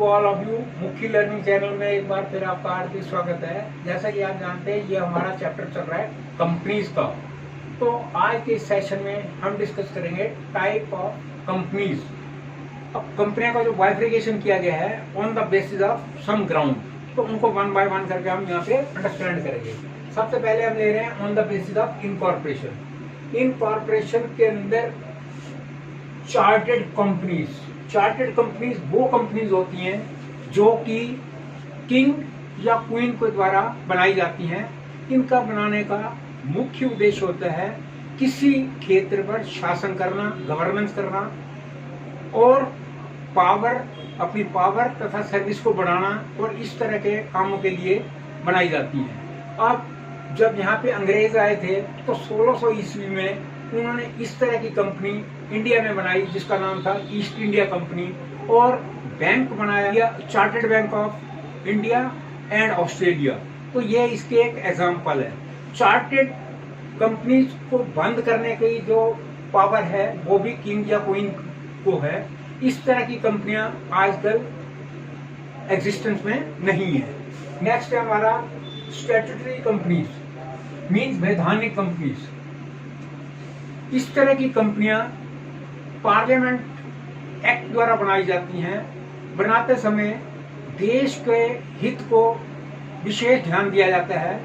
All of you. मुख्य learning channel में एक बार फिर आपका हार्दिक स्वागत है। जैसा कि आप जानते हैं ये हमारा चैप्टर चल रहा है कंपनीज का। तो आज के इस सेशन में हम डिस्कस करेंगे टाइप ऑफ कंपनीज। अब कंपनियों का जो बाइफिकेशन किया गया है on the basis of some ground, तो उनको वन बाय वन करके हम यहाँ पे अंडरस्टैंड करेंगे। सबसे पहले हम ले रहे हैं on the basis of incorporation. Incorporation के अंदर चार्टेड कंपनीज। चार्टेड कंपनीज वो कंपनीज होती हैं जो कि किंग या क्वीन के द्वारा बनाई जाती हैं। इनका बनाने का मुख्य उद्देश्य होता है किसी क्षेत्र पर शासन करना, गवर्नेंस करना और अपनी पावर तथा सर्विस को बढ़ाना, और इस तरह के कामों के लिए बनाई जाती हैं। अब जब यहाँ पे अंग्रेज आए थे तो 1600 ईस्वी में उन्होंने इस तरह की कंपनी इंडिया में बनाई जिसका नाम था ईस्ट इंडिया कंपनी, और बैंक बनाया chartered bank of India and Australia. तो ये इसके एक एग्जाम्पल है। चार्टर्ड कंपनीज को बंद करने की जो पावर है वो भी किंग या क्वीन को है। इस तरह की कंपनियां आजकल एग्जिस्टेंस में नहीं है। नेक्स्ट है हमारा स्टैट्यूटरी कंपनीज, मींस वैधानिक कंपनीज। इस तरह की कंपनियां पार्लियामेंट एक्ट द्वारा बनाई जाती हैं। बनाते समय देश के हित को विशेष ध्यान दिया जाता है,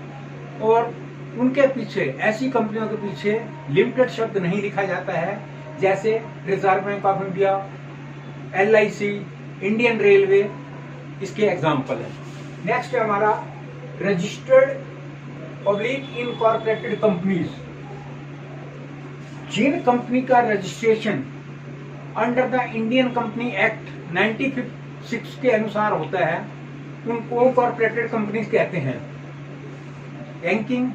और उनके पीछे, ऐसी कंपनियों के पीछे लिमिटेड शब्द नहीं लिखा जाता है, जैसे reserve bank of India, LIC, Indian railway इसके एग्जाम्पल है। नेक्स्ट है हमारा रजिस्टर्ड पब्लिक इनकॉर्पोरेटेड कंपनीज। जिन कंपनी का registration under the Indian company act 1956 के अनुसार होता है उनको कॉर्पोरेटेड कंपनीज कहते हैं। बैंकिंग,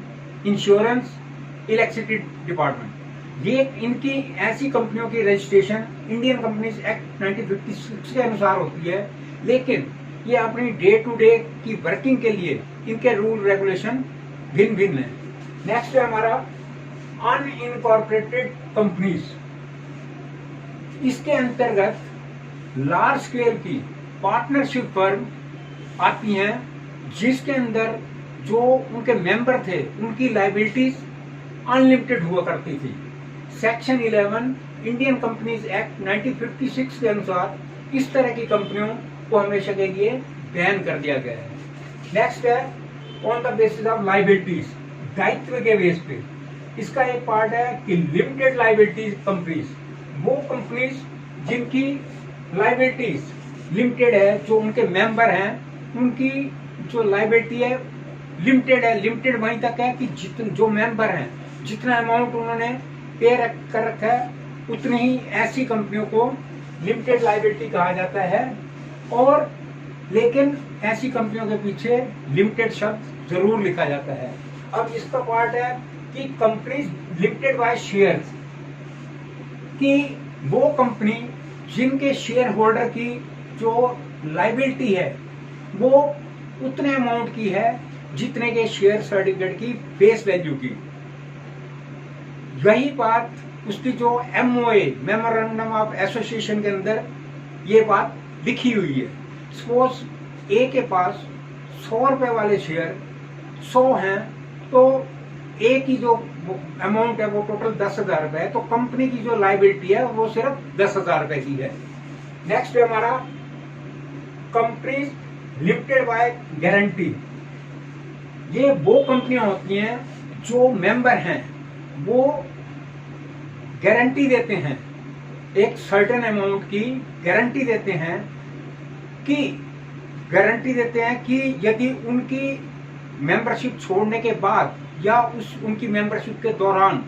इंश्योरेंस, इलेक्ट्रिसिटी डिपार्टमेंट, ये इनकी ऐसी कंपनियों की रजिस्ट्रेशन इंडियन कंपनीज एक्ट 1956 के अनुसार होती है, लेकिन ये अपनी डे टू डे की वर्किंग के लिए इनके रूल रेगुलेशन भिन्न भिन्न है। नेक्स्ट है हमारा अनइनकॉर्पोरेटेड कंपनीज। इसके अंतर्गत लार्ज स्केल की पार्टनरशिप फर्म आती हैं जिसके अंदर जो उनके मेंबर थे उनकी लायबिलिटीज अनलिमिटेड हुआ करती थी। सेक्शन 11 इंडियन कंपनीज एक्ट 1956 के अनुसार इस तरह की कंपनियों को हमेशा के लिए बैन कर दिया गया है। नेक्स्ट है on the basis of liabilities, दायित्व के बेस पे। इसका एक पार्ट है कि लिमिटेड लायबिलिटीज कंपनीज, वो कंपनीज जिनकी लायबिलिटीज लिमिटेड है, जो उनके मेंबर हैं उनकी जो लायबिलिटी है लिमिटेड है। लिमिटेड वहीं तक है कि जो मेंबर हैं जितना अमाउंट उन्होंने पे कर रखा है उतनी ही ऐसी कंपनियों को लिमिटेड लायबिलिटी कहा जाता है। और लेकिन ऐसी कंपनियों के पीछे लिमिटेड शब्द जरूर लिखा जाता है। अब इसका पार्ट है कि कंपनीज लिमिटेड बाय शेयर्स, कि वो कंपनी जिनके शेयर होल्डर की जो लायबिलिटी है वो उतने अमाउंट की है जितने के शेयर सर्टिफिकेट की फेस वैल्यू की। यही बात उसकी जो MOA, मेमोरेंडम ऑफ एसोसिएशन के अंदर ये बात लिखी हुई है। सपोज ए के पास 100 रुपए वाले शेयर 100 हैं, तो ए की जो अमाउंट है वो टोटल 10,000 रुपए है, तो कंपनी की जो लायबिलिटी है वो सिर्फ 10,000 रुपए की है। नेक्स्ट है हमारा कंपनीज लिमिटेड बाय गारंटी। ये वो कंपनियां होती हैं जो मेंबर हैं वो गारंटी देते हैं, एक सर्टेन अमाउंट की गारंटी देते हैं कि यदि उनकी मेंबरशिप छोड़ने के बाद या उनकी मेंबरशिप के दौरान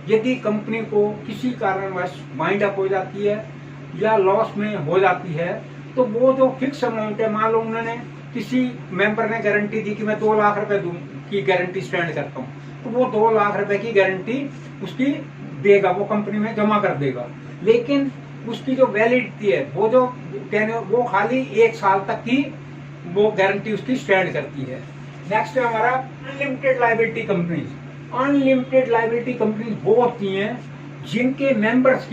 यदि कंपनी को किसी कारणवश वाइंड अप हो जाती है या लॉस में हो जाती है, तो वो जो फिक्स अमाउंट है, मान लो उन्होंने किसी मेंबर ने गारंटी दी कि मैं 2 लाख रुपए की गारंटी स्टैंड करता हूँ, तो वो 2 लाख रुपए की गारंटी उसकी देगा, वो कंपनी में जमा कर देगा। लेकिन उसकी जो वैलिडिटी है वो खाली 1 साल तक की वो गारंटी उसकी स्टैंड करती है। नेक्स्ट है हमारा unlimited liability companies. Unlimited liability companies वो होती हैं जिनके मेंबर्स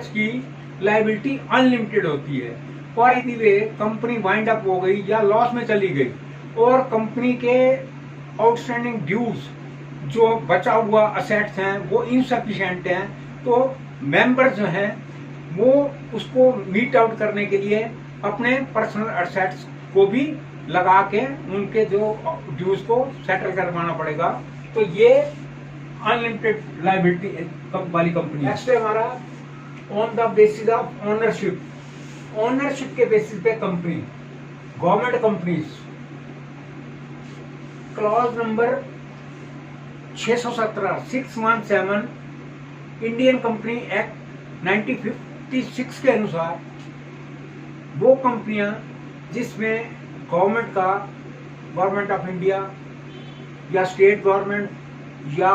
की लायबिलिटी अनलिमिटेड होती है। और यदि वे कंपनी वाइंड अप हो गई या लॉस में चली गई और कंपनी के आउटस्टैंडिंग ड्यूज जो बचा हुआ असेट्स हैं वो इनसफिशिएंट हैं, तो मेंबर जो हैं वो उसको मीट आउट करने के लिए अपने पर्सनल असेट्स को भी लगा के उनके जो ड्यूज को सेटल करवाना पड़ेगा। तो ये अनलिमिटेड लायबिलिटी वाली कंपनी। नेक्स्ट है हमारा on the basis of ownership. Ownership के बेसिस पे company, government companies, clause number 617 617 Indian company act 1956 के अनुसार वो कंपनियां जिसमें गवर्नमेंट ऑफ इंडिया या स्टेट गवर्नमेंट या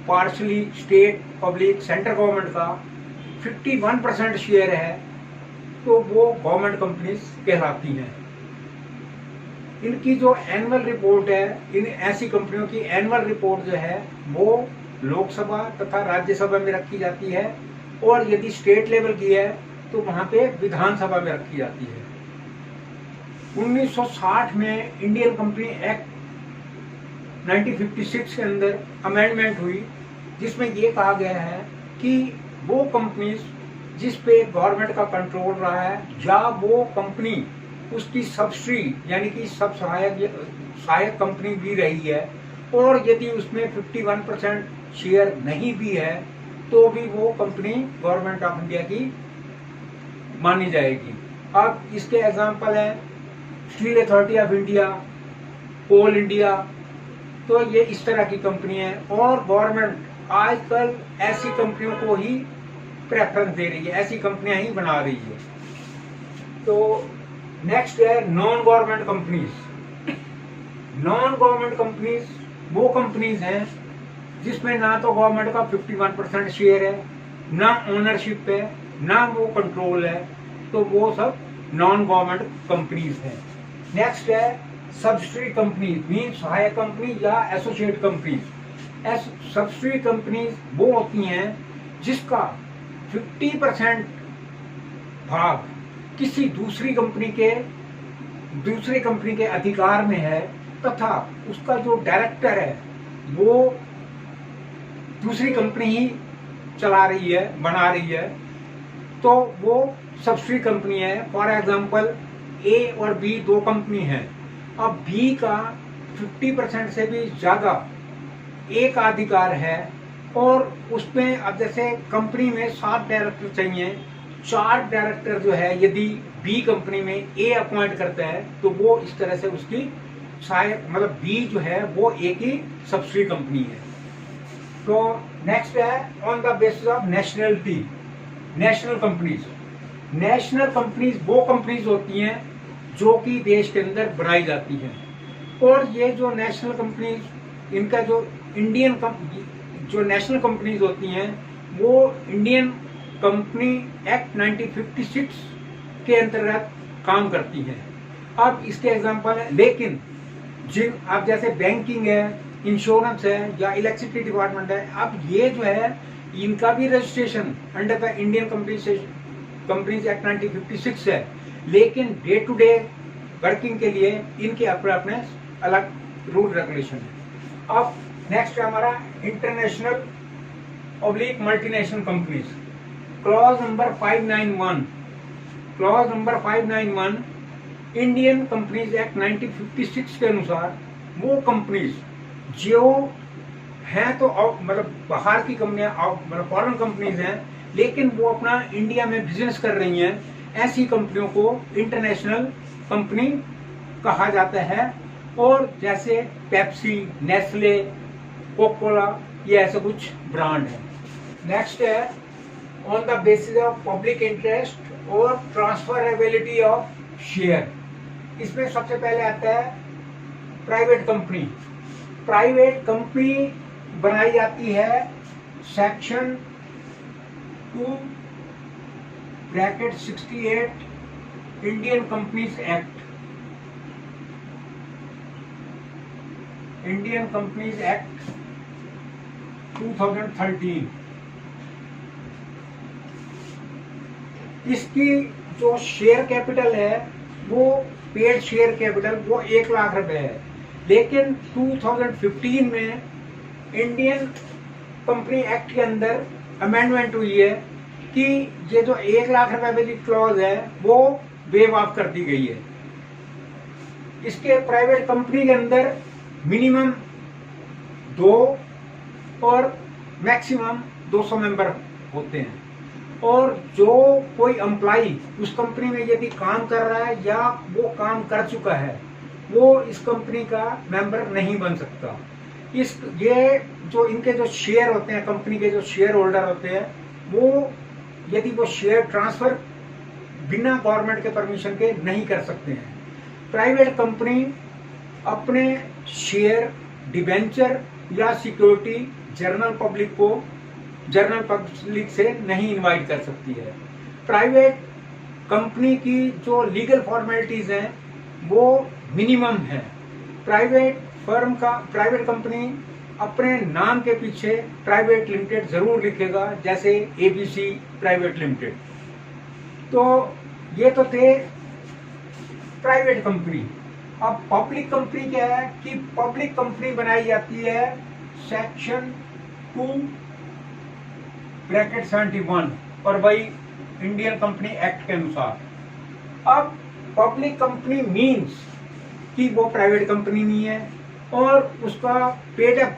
partially state public central government का 51% शेयर है, तो वो गवर्नमेंट कंपनीज कहलाती हैं। इनकी जो एनुअल रिपोर्ट है, इन ऐसी कंपनियों की एनुअल रिपोर्ट जो है वो लोकसभा तथा राज्यसभा में रखी जाती है, और यदि स्टेट लेवल की है तो वहां पे विधानसभा में रखी जाती है। 1960 में इंडियन कंपनी एक्ट 1956 के अंदर अमेंडमेंट हुई, जिसमें ये कहा गया है कि वो कंपनीज जिस पे गवर्नमेंट का कंट्रोल रहा है या वो कंपनी उसकी सब्सिडी यानी कि सब सहायक कंपनी भी रही है, और यदि उसमें 51% शेयर नहीं भी है तो भी वो कंपनी गवर्नमेंट ऑफ इंडिया की मानी जाएगी। अब इसके एग्जांपल है Steel Authority of India, Coal India, तो ये इस तरह की कंपनी है। और गवर्नमेंट आजकल ऐसी कंपनियों को ही प्रेफरेंस दे रही है, ऐसी कंपनियां ही बना रही है। तो नेक्स्ट है non government companies. Non government companies वो कंपनीज हैं जिसमें ना तो गवर्नमेंट का 51% शेयर है, ना ओनरशिप है, ना वो कंट्रोल है, तो वो सब नॉन गवर्नमेंट कंपनीज हैं। नेक्स्ट है सब्सिडी कंपनीज, मीन सहायक कंपनी या एसोसिएट कंपनीज। सब्सिडी कंपनीज वो होती हैं जिसका 50% भाग किसी दूसरी कंपनी के अधिकार में है, तथा उसका जो डायरेक्टर है वो दूसरी कंपनी ही चला रही है, बना रही है, तो वो सब्सिडी कंपनी है। फॉर एग्जांपल ए और बी दो कंपनी हैं, अब बी का 50% से भी ज्यादा ए का अधिकार है, और उसमें अब जैसे कंपनी में 7 डायरेक्टर चाहिए, 4 डायरेक्टर जो है यदि बी कंपनी में ए अपॉइंट करता है तो वो इस तरह से उसकी सहायक मतलब बी जो है वो ए की सब्सिडी कंपनी है। तो नेक्स्ट है on the basis of nationality, national companies. National companies वो कंपनीज होती हैं जो कि देश के अंदर बनाई जाती हैं, और ये जो नेशनल कंपनीज इनका जो जो नेशनल कंपनीज होती हैं वो इंडियन कंपनी एक्ट 1956 के अंतर्गत काम करती हैं। अब इसके एग्जांपल है, लेकिन जिन अब जैसे बैंकिंग है, इंश्योरेंस है या इलेक्ट्रिसिटी डिपार्टमेंट है, अब ये जो है इनका भी registration under the Indian companies act 1956 है, लेकिन डे टू डे वर्किंग के लिए इनके अपने अपने अलग रूल रेगुलेशन है। अब नेक्स्ट है हमारा international oblique multinational companies. Clause number 591, clause number 591 Indian companies act 1956 के अनुसार वो कंपनीज जो हैं तो मतलब बाहर की कंपनियां, मतलब फॉरेन कंपनीज हैं, लेकिन वो अपना इंडिया में बिजनेस कर रही हैं, ऐसी कंपनियों को इंटरनेशनल कंपनी कहा जाता है। और जैसे पेप्सी, नेस्ले, कोकोला, ये ऐसे कुछ ब्रांड है। नेक्स्ट है on the basis of public interest और ट्रांसफरेबिलिटी ऑफ शेयर। इसमें सबसे पहले आता है प्राइवेट कंपनी। प्राइवेट कंपनी बनाई जाती है section 2(68) Indian companies act, Indian companies act 2013। इसकी जो शेयर कैपिटल है वो पेड शेयर कैपिटल वो 1 लाख रुपए है। लेकिन 2015 में इंडियन कंपनी एक्ट के अंदर अमेंडमेंट हुई है कि ये जो 1 लाख रुपए वाली क्लॉज है वो वेव ऑफ कर दी गई है। इसके प्राइवेट कंपनी के अंदर मिनिमम 2 और मैक्सिमम 200 मेंबर होते हैं, और जो कोई एम्प्लॉय उस कंपनी में यदि काम कर रहा है या वो काम कर चुका है वो इस कंपनी का मेंबर नहीं बन सकता। ये जो इनके जो शेयर होते हैं, कंपनी के जो शेयर होल्डर होते हैं, वो यदि वो शेयर ट्रांसफर बिना गवर्नमेंट के परमिशन के नहीं कर सकते हैं। प्राइवेट कंपनी अपने शेयर, डिबेंचर या सिक्योरिटी जनरल पब्लिक से नहीं इनवाइट कर सकती है। प्राइवेट कंपनी की जो लीगल फॉर्मेलिटीज हैं वो मिनिमम है। प्राइवेट कंपनी अपने नाम के पीछे प्राइवेट लिमिटेड जरूर लिखेगा, जैसे एबीसी प्राइवेट लिमिटेड। तो ये तो थे प्राइवेट कंपनी। अब पब्लिक कंपनी क्या है कि पब्लिक कंपनी बनाई जाती है सेक्शन 2(71) और वही इंडियन कंपनी एक्ट के अनुसार। अब पब्लिक कंपनी मीन्स कि वो प्राइवेट कंपनी नहीं है और उसका पेड अप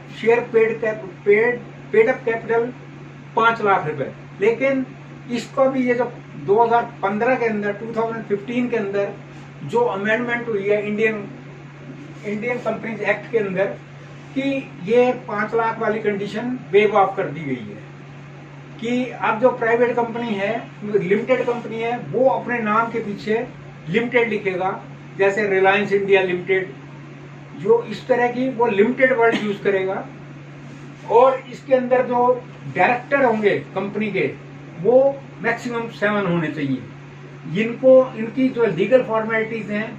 कैपिटल 5 लाख रुपए। लेकिन इसको भी ये जो 2015 के अंदर 2015 के अंदर जो अमेंडमेंट हुई है इंडियन कंपनीज एक्ट के अंदर कि ये 5 लाख वाली कंडीशन वेव ऑफ कर दी गई है कि अब जो प्राइवेट कंपनी है, लिमिटेड कंपनी है, वो अपने नाम के पीछे लिमिटेड लिखेगा, जैसे रिलायंस इंडिया लिमिटेड, जो इस तरह की वो लिमिटेड वर्ड यूज करेगा। और इसके अंदर जो डायरेक्टर होंगे कंपनी के वो मैक्सिमम 7 होने चाहिए। इनकी जो लीगल फॉर्मेलिटीज हैं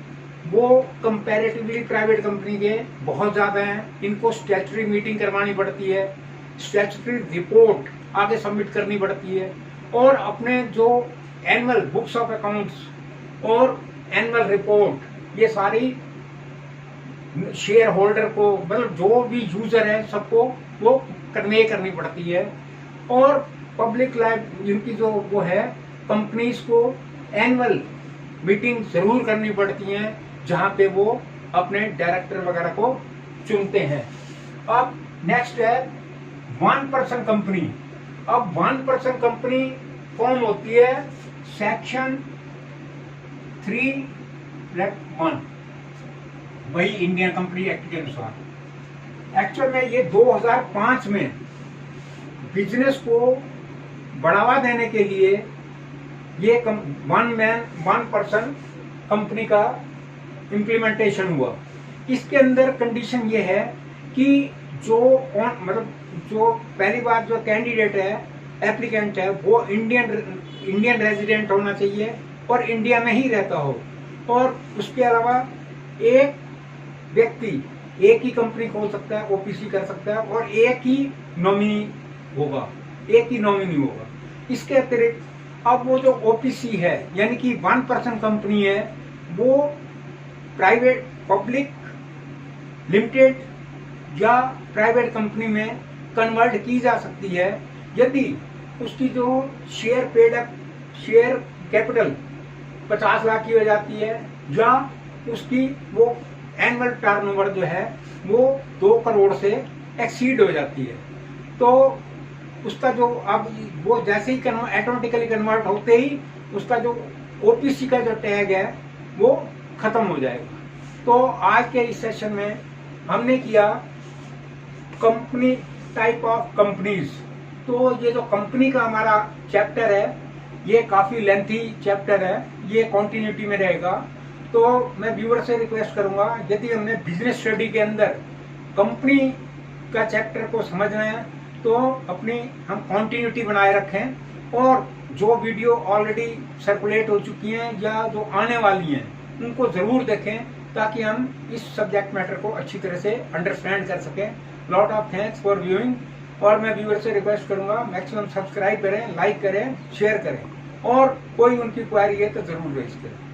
वो कंपैरेटिवली प्राइवेट कंपनी के बहुत ज्यादा हैं। इनको स्टैट्यूटरी मीटिंग करवानी पड़ती है, स्टैट्यूटरी रिपोर्ट आगे सबमिट करनी पड़ती है, और अपने जो एनुअल बुक्स ऑफ अकाउंट्स और एनुअल रिपोर्ट ये सारी शेयर होल्डर को, मतलब जो भी यूजर है सबको वो कन्वे करनी पड़ती है। और पब्लिक लाइफ इनकी जो वो है कंपनीज को एनुअल मीटिंग जरूर करनी पड़ती है जहां पे वो अपने डायरेक्टर वगैरह को चुनते हैं। अब नेक्स्ट है 1% कंपनी। अब 1% कंपनी फॉर्म होती है सेक्शन 3(1) वही इंडियन कंपनी एक्ट के अनुसार। एक्चुअल में ये 2005 में बिजनेस को बढ़ावा देने के लिए ये 1% कंपनी का इम्प्लीमेंटेशन हुआ। इसके अंदर कंडीशन ये है कि जो पहली बार जो कैंडिडेट है, एप्लीकेंट है, वो इंडियन रेजिडेंट होना चाहिए और इंडिया में ही रहता हो। और उसके अलावा एक व्यक्ति एक ही कंपनी खोल सकता है, ओपीसी कर सकता है, और एक ही नॉमिनी होगा। इसके अतिरिक्त अब वो जो ओपीसी है यानी कि 1% कंपनी है वो प्राइवेट, पब्लिक लिमिटेड या प्राइवेट कंपनी में कन्वर्ट की जा सकती है यदि उसकी जो शेयर कैपिटल 50 लाख की हो जाती है या उसकी वो एनुअल टर्नओवर जो है वो 2 करोड़ से एक्सीड हो जाती है। तो उसका जो अब वो जैसे ही ऑटोमेटिकली कन्वर्ट होते ही उसका जो ओपीसी का जो टैग है वो खत्म हो जाएगा। तो आज के इस सेशन में हमने किया कंपनी, टाइप ऑफ कंपनीज। तो ये जो कंपनी का हमारा चैप्टर है ये काफी लेंथी चैप्टर है, ये कंटिन्यूटी में रहेगा। तो मैं व्यूअर से रिक्वेस्ट करूंगा, यदि हमने बिजनेस स्टडी के अंदर कंपनी का चैप्टर को समझना है तो हम कंटिन्यूटी बनाए रखें, और जो वीडियो ऑलरेडी सर्कुलेट हो चुकी हैं या जो आने वाली हैं उनको जरूर देखें ताकि हम इस सब्जेक्ट मैटर को अच्छी तरह से अंडरस्टैंड कर सकें। Lot of thanks for viewing. और मैं व्यूअर से रिक्वेस्ट करूंगा मैक्सिमम सब्सक्राइब करें, लाइक करें, शेयर करें। और कोई उनकी क्वेरी है तो जरूर भेजते हैं।